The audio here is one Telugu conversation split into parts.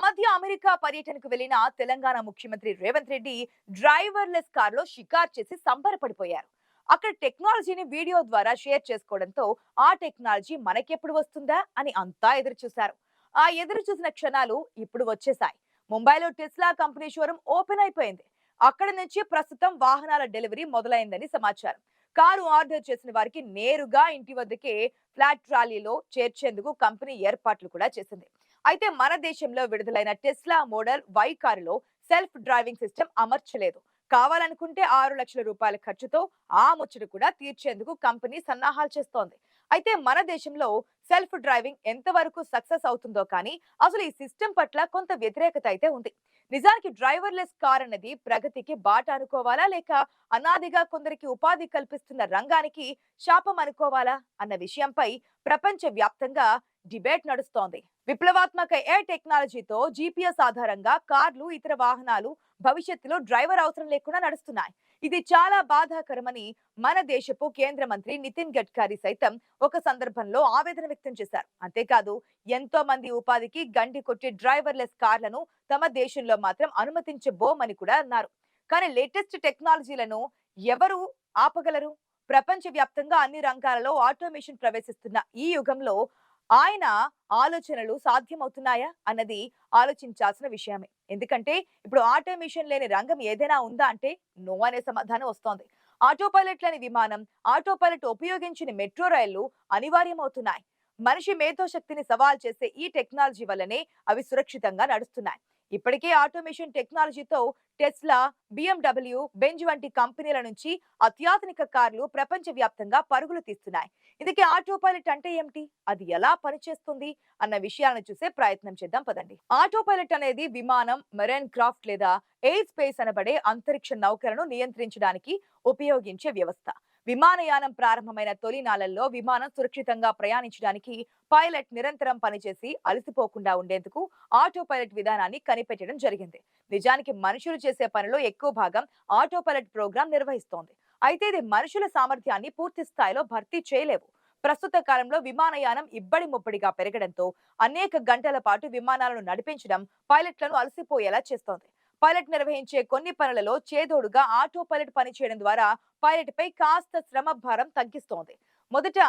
మధ్య అమెరికా పర్యటనకు వెళ్లిన తెలంగాణ ముఖ్యమంత్రి రేవంత్ రెడ్డి డ్రైవర్లెస్ కారులో షికార్ చేసి సంబరపడిపోయారు. అక్కడ టెక్నాలజీని వీడియో ద్వారా షేర్ చేసుకోవడంతో ఆ టెక్నాలజీ మనకెప్పుడు వస్తుందా అని అంతా ఎదురు చూశారు. ఆ ఎదురు చూసిన క్షణాలు ఇప్పుడు వచ్చేసాయి. ముంబైలో టెస్లా కంపెనీ షోరూం ఓపెన్ అయిపోయింది. అక్కడ నుంచి ప్రస్తుతం వాహనాల డెలివరీ మొదలైందని సమాచారం. కారు ఆర్డర్ చేసిన వారికి నేరుగా ఇంటి వద్దకే ఫ్లాట్ ట్రాలీలో చేర్చేందుకు కంపెనీ ఏర్పాట్లు కూడా చేసింది. అయితే మన దేశంలో విడుదలైన టెస్లా మోడల్ వై కారులో సెల్ఫ్ డ్రైవింగ్ సిస్టమ్ అమర్చలేదు. కావాలనుకుంటే 6 లక్షల రూపాయల ఖర్చుతో ఆ ముచ్చట కూడా తీర్చేందుకు కంపెనీ సన్నాహాలు చేస్తోంది. అయితే మన దేశంలో సెల్ఫ్ డ్రైవింగ్ ఎంతవరకు సక్సెస్ అవుతుందో కానీ అసలు ఈ సిస్టమ్ పట్ల కొంత వ్యతిరేకత అయితే ఉంది. నిజానికి డ్రైవర్లెస్ కార్ అన్నది ప్రగతికి బాట అనుకోవాలా, లేక అనాదిగా కొందరికి ఉపాధి కల్పిస్తున్న రంగానికి శాపం అనుకోవాలా అన్న విషయంపై ప్రపంచ వ్యాప్తంగా డిబేట్ నడుస్తోంది. విప్లవాత్మక ఎయిర్ టెక్నాలజీతో జీపీఎస్ ఆధారంగా కార్లు, ఇతర వాహనాలు భవిష్యత్తులో డ్రైవర్ అవసరం లేకుండా నడుస్తున్నాయి. ఇది చాలా బాధాకరమని మన దేశపు కేంద్ర మంత్రి నితిన్ గడ్కరీ సైతం ఒక సందర్భంలో ఆవేదన వ్యక్తం చేశారు. అంతేకాదు, ఎంతో మంది ఉపాధికి గండి కొట్టి డ్రైవర్లెస్ కార్లను తమ దేశంలో మాత్రం అనుమతించబోమని కూడా అన్నారు. కానీ లేటెస్ట్ టెక్నాలజీలను ఎవరు ఆపగలరు? ప్రపంచ వ్యాప్తంగా అన్ని రంగాలలో ఆటోమేషన్ ప్రవేశిస్తున్న ఈ యుగంలో ఆయన ఆలోచనలు సాధ్యమవుతున్నాయా అన్నది ఆలోచించాల్సిన విషయమే. ఎందుకంటే ఇప్పుడు ఆటోమేషన్ లేని రంగం ఏదైనా ఉందా అంటే నో అనే సమాధానం వస్తోంది. ఆటో పైలట్ లేని విమానం, ఆటో పైలట్ ఉపయోగించిన మెట్రో రైళ్లు అనివార్యమవుతున్నాయి. మనిషి మేధోశక్తిని సవాల్ చేసే ఈ టెక్నాలజీ వల్లనే అవి సురక్షితంగా నడుస్తున్నాయి. ఇప్పటికే ఆటోమేషన్ టెక్నాలజీతో టెస్లా, బిఎండబ్ల్యూ, బెంజ్ వంటి కంపెనీల నుంచి అత్యాధునిక కార్లు ప్రపంచ వ్యాప్తంగా పరుగులు తీస్తున్నాయి. ఇందుకే ఆటో పైలట్ అంటే ఏమిటి, అది ఎలా పనిచేస్తుంది అన్న విషయాలను చూసే ప్రయత్నం చేద్దాం పదండి. ఆటో పైలట్ అనేది విమానం, మెరైన్ క్రాఫ్ట్ లేదా ఎయిర్ స్పేస్ అనబడే అంతరిక్ష నౌకలను నియంత్రించడానికి ఉపయోగించే వ్యవస్థ. విమానయానం ప్రారంభమైన తొలి నాళ్లలో విమానం సురక్షితంగా ప్రయాణించడానికి పైలట్ నిరంతరం పనిచేసి అలసిపోకుండా ఉండేందుకు ఆటో పైలట్ విధానాన్ని కనిపెట్టడం జరిగింది. నిజానికి మనుషులు చేసే పనిలో ఎక్కువ భాగం ఆటో పైలట్ ప్రోగ్రాం నిర్వహిస్తోంది. అయితే ఇది మనుషుల సామర్థ్యాన్ని పూర్తి స్థాయిలో భర్తీ చేయలేవు. ప్రస్తుత కాలంలో విమానయానం ఇబ్బడి ముబ్బడిగా పెరగడంతో అనేక గంటల పాటు విమానాలను నడిపించడం పైలట్లను అలసిపోయేలా చేస్తోంది. పైలట్ నిర్వహించే కొన్ని పనులలో చేదోడుగా ఆటో పైలట్ పనిచేయడం ద్వారా పైలట్ పై కాస్త శ్రమ భారం తగ్గిస్తోంది. మొదట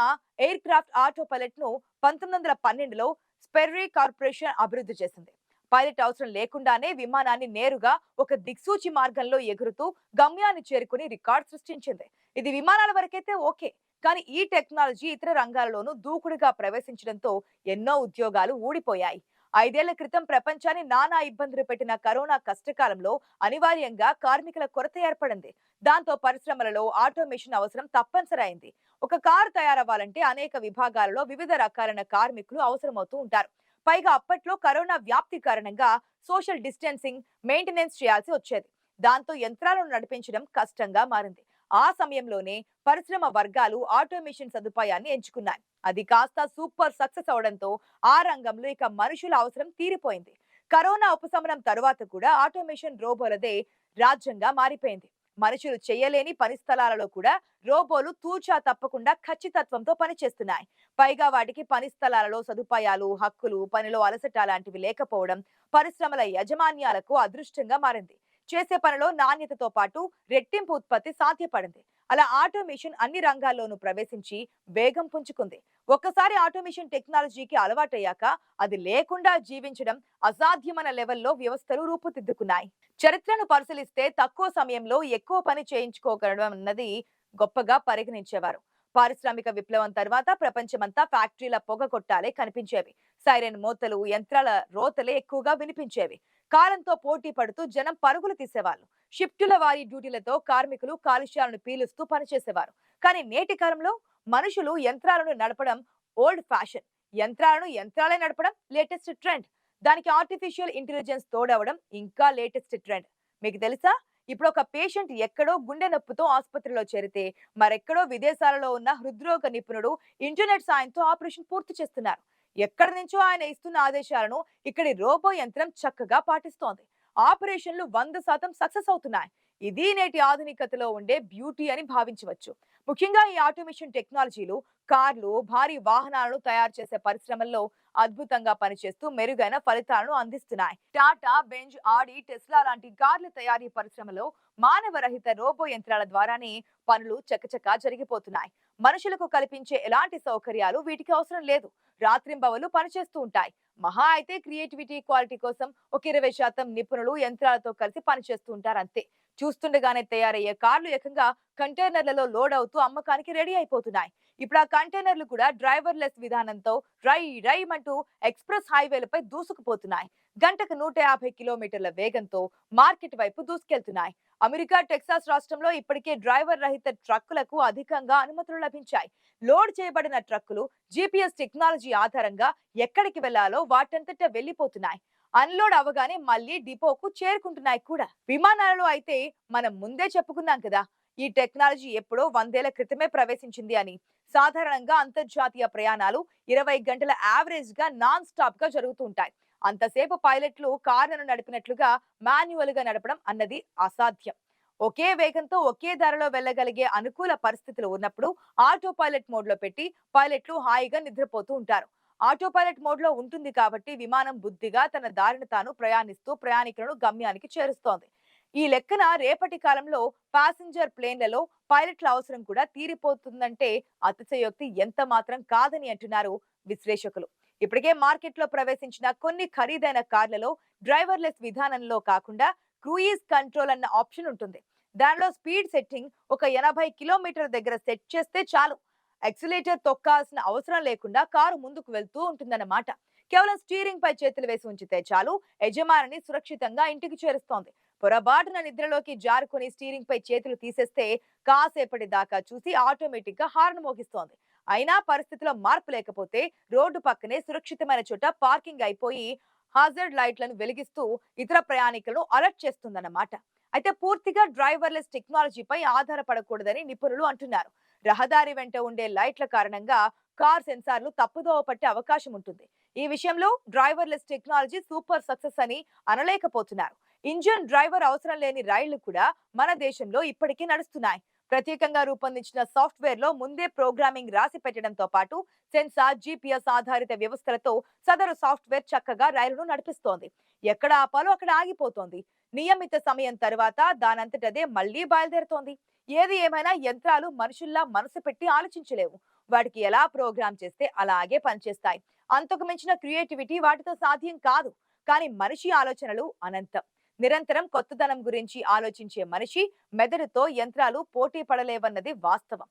ఎయిర్ క్రాఫ్ట్ ఆటో పైలట్ ను 1912లో స్పెర్రీ కార్పొరేషన్ అభివృద్ధి చేసింది. పైలట్ అవసరం లేకుండానే విమానాన్ని నేరుగా ఒక దిక్సూచి మార్గంలో ఎగురుతూ గమ్యాన్ని చేరుకుని రికార్డ్ సృష్టించింది. ఇది విమానాల వరకైతే ఓకే, కానీ ఈ టెక్నాలజీ ఇతర రంగాలలోనూ దూకుడుగా ప్రవేశించడంతో ఎన్నో ఉద్యోగాలు ఊడిపోయాయి. 5 ఏళ్ల క్రితం ప్రపంచాన్ని నానా ఇబ్బందులు పెట్టిన కరోనా కష్టకాలంలో అనివార్యంగా కార్మికుల కొరత ఏర్పడింది. దాంతో పరిశ్రమలలో ఆటోమేషన్ అవసరం తప్పనిసరి అయింది. ఒక కారు తయారవ్వాలంటే అనేక విభాగాలలో వివిధ రకాలైన కార్మికులు అవసరమవుతూ ఉంటారు. పైగా అప్పట్లో కరోనా వ్యాప్తి కారణంగా సోషల్ డిస్టెన్సింగ్, మెయింటెనెన్స్ చేయాల్సి వచ్చేది. దాంతో యంత్రాలను నడిపించడం కష్టంగా మారింది. ఆ సమయంలోనే పరిశ్రమ వర్గాలు ఆటోమేషన్ సదుపాయాన్ని ఎంచుకున్నాయి. అది కాస్త సూపర్ సక్సెస్ అవడంతో ఆ రంగంలో ఇక మనుషుల అవసరం తీరిపోయింది. కరోనా ఉపశమనం తరువాత కూడా ఆటోమేషన్ రోబోలదే రాజ్యంగా మారిపోయింది. మనుషులు చేయలేని పని స్థలాలలో కూడా రోబోలు తూచా తప్పకుండా ఖచ్చితత్వంతో పనిచేస్తున్నాయి. పైగా వాటికి పని స్థలాలలో సదుపాయాలు, హక్కులు, పనిలో అలసట లాంటివి లేకపోవడం పరిశ్రమల యాజమాన్యాలకు అదృష్టంగా మారింది. చేసే పనిలో నాణ్యతతో పాటు రెట్టింపు ఉత్పత్తి సాధ్యపడింది. అలా ఆటోమేషన్ అన్ని రంగాల్లోనూ ప్రవేశించి వేగం పుంజుకుంది. ఒక్కసారి ఆటోమేషన్ టెక్నాలజీకి అలవాటయ్యాక అది లేకుండా జీవించడం అసాధ్యమైన లెవెల్లో వ్యవస్థలు రూపుదిద్దుకున్నాయి. చరిత్రను పరిశీలిస్తే తక్కువ సమయంలో ఎక్కువ పని చేయించుకోగలడం అన్నది గొప్పగా పరిగణించేవారు. పారిశ్రామిక విప్లవం తర్వాత ప్రపంచమంతా ఫ్యాక్టరీల పొగ కొట్టాలే కనిపించేవి. సైరన్ మోతలు, యంత్రాల రోతలే ఎక్కువగా వినిపించేవి. కాలంతో పోటీ పడుతూ జనం పరుగులు తీసేవాళ్ళు. షిఫ్టుల వారి డ్యూటీలతో కార్మికులు కాలుష్యాలను పీలుస్తూ పనిచేసేవారు. కానీ నేటి కాలంలో మనుషులు యంత్రాలను నడపడం ఓల్డ్ ఫ్యాషన్, యంత్రాలను యంత్రాలే నడపడం లేటెస్ట్ ట్రెండ్. దానికి ఆర్టిఫిషియల్ ఇంటెలిజెన్స్ తోడవడం ఇంకా లేటెస్ట్ ట్రెండ్. మీకు తెలుసా, ఇప్పుడు ఒక పేషెంట్ ఎక్కడో గుండె నొప్పితో ఆసుపత్రిలో చేరితే మరెక్కడో విదేశాలలో ఉన్న హృద్రోగ నిపుణుడు ఇంటర్నెట్ సాయంతో ఆపరేషన్ పూర్తి చేస్తున్నారు. ఎక్కడి నుంచో ఆయన ఇస్తున్న ఆదేశాలను ఇక్కడి రోబో యంత్రం చక్కగా పాటిస్తోంది. ఆపరేషన్లు 100% సక్సెస్ అవుతున్నాయి. ఇది నేటి ఆధునికతలో ఉండే బ్యూటీ అని భావించవచ్చు. ముఖ్యంగా ఈ ఆటోమేషన్ టెక్నాలజీలు కార్లు, భారీ వాహనాలను తయారు చేసే పరిశ్రమల్లో అద్భుతంగా పనిచేస్తూ మెరుగైన ఫలితాలను అందిస్తున్నాయి. టాటా, బెంజ్, ఆడి, టెస్లా లాంటి కార్ల తయారీ పరిశ్రమలో మానవరహిత రోబో యంత్రాల ద్వారానే పనులు చకచకా జరిగిపోతున్నాయి. మనుషులకు కల్పించే ఎలాంటి సౌకర్యాలు వీటికి అవసరం లేదు. రాత్రింబవలు పనిచేస్తూ ఉంటాయి. మహా అయితే క్రియేటివిటీ, క్వాలిటీ కోసం ఒక 20% నిపుణులు యంత్రాలతో కలిసి పనిచేస్తూ ఉంటారు అంతే. చూస్తుండగానే తయారయ్యే కార్లు ఏకంగా కంటైనర్లలో లోడ్ అవుతూ అమ్మకానికి రెడీ అయిపోతున్నాయి. ఇప్పుడు ఆ కంటైనర్లు కూడా డ్రైవర్ లెస్ విధానంతో రై రైమంటూ ఎక్స్ప్రెస్ హైవేలపై దూసుకుపోతున్నాయి. గంటకు 150 కిలోమీటర్ల వేగంతో మార్కెట్ వైపు దూసుకెళ్తున్నాయి. అమెరికా టెక్సాస్ రాష్ట్రంలో ఇప్పటికే డ్రైవర్ రహిత ట్రక్కులకు అధికంగా అనుమతులు లభించాయి. లోడ్ చేయబడిన ట్రక్కులు జీపీఎస్ టెక్నాలజీ ఆధారంగా ఎక్కడికి వెళ్లాలో వాటంతట వెళ్లిపోతున్నాయి. అన్లోడ్ అవగానే మళ్ళీ డిపోకు చేరుకుంటున్నాయి కూడా. విమానాలలో అయితే మనం ముందే చెప్పుకున్నాం కదా, ఈ టెక్నాలజీ ఎప్పుడో 100 ఏళ్ల క్రితమే ప్రవేశించింది అని. సాధారణంగా అంతర్జాతీయ ప్రయాణాలు 20 గంటల యావరేజ్ గా నాన్ స్టాప్ గా జరుగుతూ ఉంటాయి. అంతసేపు పైలట్లు కార్లను నడిపినట్లుగా మాన్యువల్ గా నడపడం అన్నది అసాధ్యం. ఒకే వేగంతో ఒకే ధరలో వెళ్ళగలిగే అనుకూల పరిస్థితులు ఉన్నప్పుడు ఆటో పైలట్ మోడ్ లో పెట్టి పైలట్లు హాయిగా నిద్రపోతూ ఉంటారు. ఆటో పైలట్ మోడ్ లో ఉంటుంది కాబట్టి విమానం బుద్ధిగా తన దారిని తాను ప్రయాణిస్తూ ప్రయాణికులను గమ్యానికి చేరుస్తోంది. ఈ లెక్కన రేపటి కాలంలో ప్యాసింజర్ ప్లేన్లలో పైలట్ల అవసరం కూడా తీరిపోతుందంటే అతిశయోక్తి ఎంత మాత్రం కాదని అంటున్నారు విశ్లేషకులు. ఇప్పటికే మార్కెట్లో ప్రవేశించిన కొన్ని ఖరీదైన కార్లలో డ్రైవర్లెస్ విధానంలో కాకుండా క్రూయిజ్ కంట్రోల్ అన్న ఆప్షన్ ఉంటుంది. దానిలో స్పీడ్ సెట్టింగ్ ఒక 80 కిలోమీటర్ల దగ్గర సెట్ చేస్తే చాలు. ఎక్సిలేటర్ తొక్కాల్సిన అవసరం లేకుండా కారు ముందుకు వెళ్తూ ఉంటుందన్నమాట. కేవలం స్టీరింగ్ పై చేతులు వేసి ఉంచితే చాలు, యజమానిని సురక్షితంగా ఇంటికి చేరుస్తోంది. పొరపాటున నిద్రలోకి జారుకొని స్టీరింగ్ పై చేతులు తీసేస్తే కాసేపటి దాకా చూసి ఆటోమేటిక్ గా హార్న్ మోగిస్తోంది. అయినా పరిస్థితిలో మార్పు లేకపోతే రోడ్డు పక్కనే సురక్షితమైన చోట పార్కింగ్ అయిపోయి హాజర్డ్ లైట్లను వెలిగిస్తూ ఇతర ప్రయాణికులను అలర్ట్ చేస్తుందన్నమాట. అయితే పూర్తిగా డ్రైవర్లెస్ టెక్నాలజీపై ఆధారపడకూడదని నిపుణులు అంటున్నారు. రహదారి వెంట ఉండే లైట్ల కారణంగా కార్ సెన్సార్లు తప్పుదోవ పట్టే అవకాశం ఉంటుంది. ఈ విషయంలో డ్రైవర్లెస్ టెక్నాలజీ సూపర్ సక్సెస్ అని అనలేకపోతున్నారు. ఇంజిన్ డ్రైవర్ అవసరం లేని రైళ్లు కూడా మన దేశంలో ఇప్పటికీ నడుస్తున్నాయి. ప్రత్యేకంగా రూపొందించిన సాఫ్ట్వేర్ లో ముందే ప్రోగ్రామింగ్ రాసి పెట్టడంతో పాటు సెన్సార్, జీపీఎస్ ఆధారిత వ్యవస్థలతో సదరు సాఫ్ట్వేర్ చక్కగా రైలును నడిపిస్తోంది. ఎక్కడ ఆపాలో అక్కడ ఆగిపోతోంది. నియమిత సమయం తర్వాత దానంతటదే మళ్లీ బయలుదేరుతోంది. ఏది ఏమైనా యంత్రాలు మనుషుల్లా మనసు పెట్టి ఆలోచించలేవు. వాటికి ఎలా ప్రోగ్రామ్ చేస్తే అలాగే పనిచేస్తాయి. అంతకు మించిన క్రియేటివిటీ వాటితో సాధ్యం కాదు. కానీ మనిషి ఆలోచనలు అనంతం. నిరంతరం కొత్తదనం గురించి ఆలోచించే మనిషి మెదడుతో యంత్రాలు పోటీ పడలేవన్నది వాస్తవం.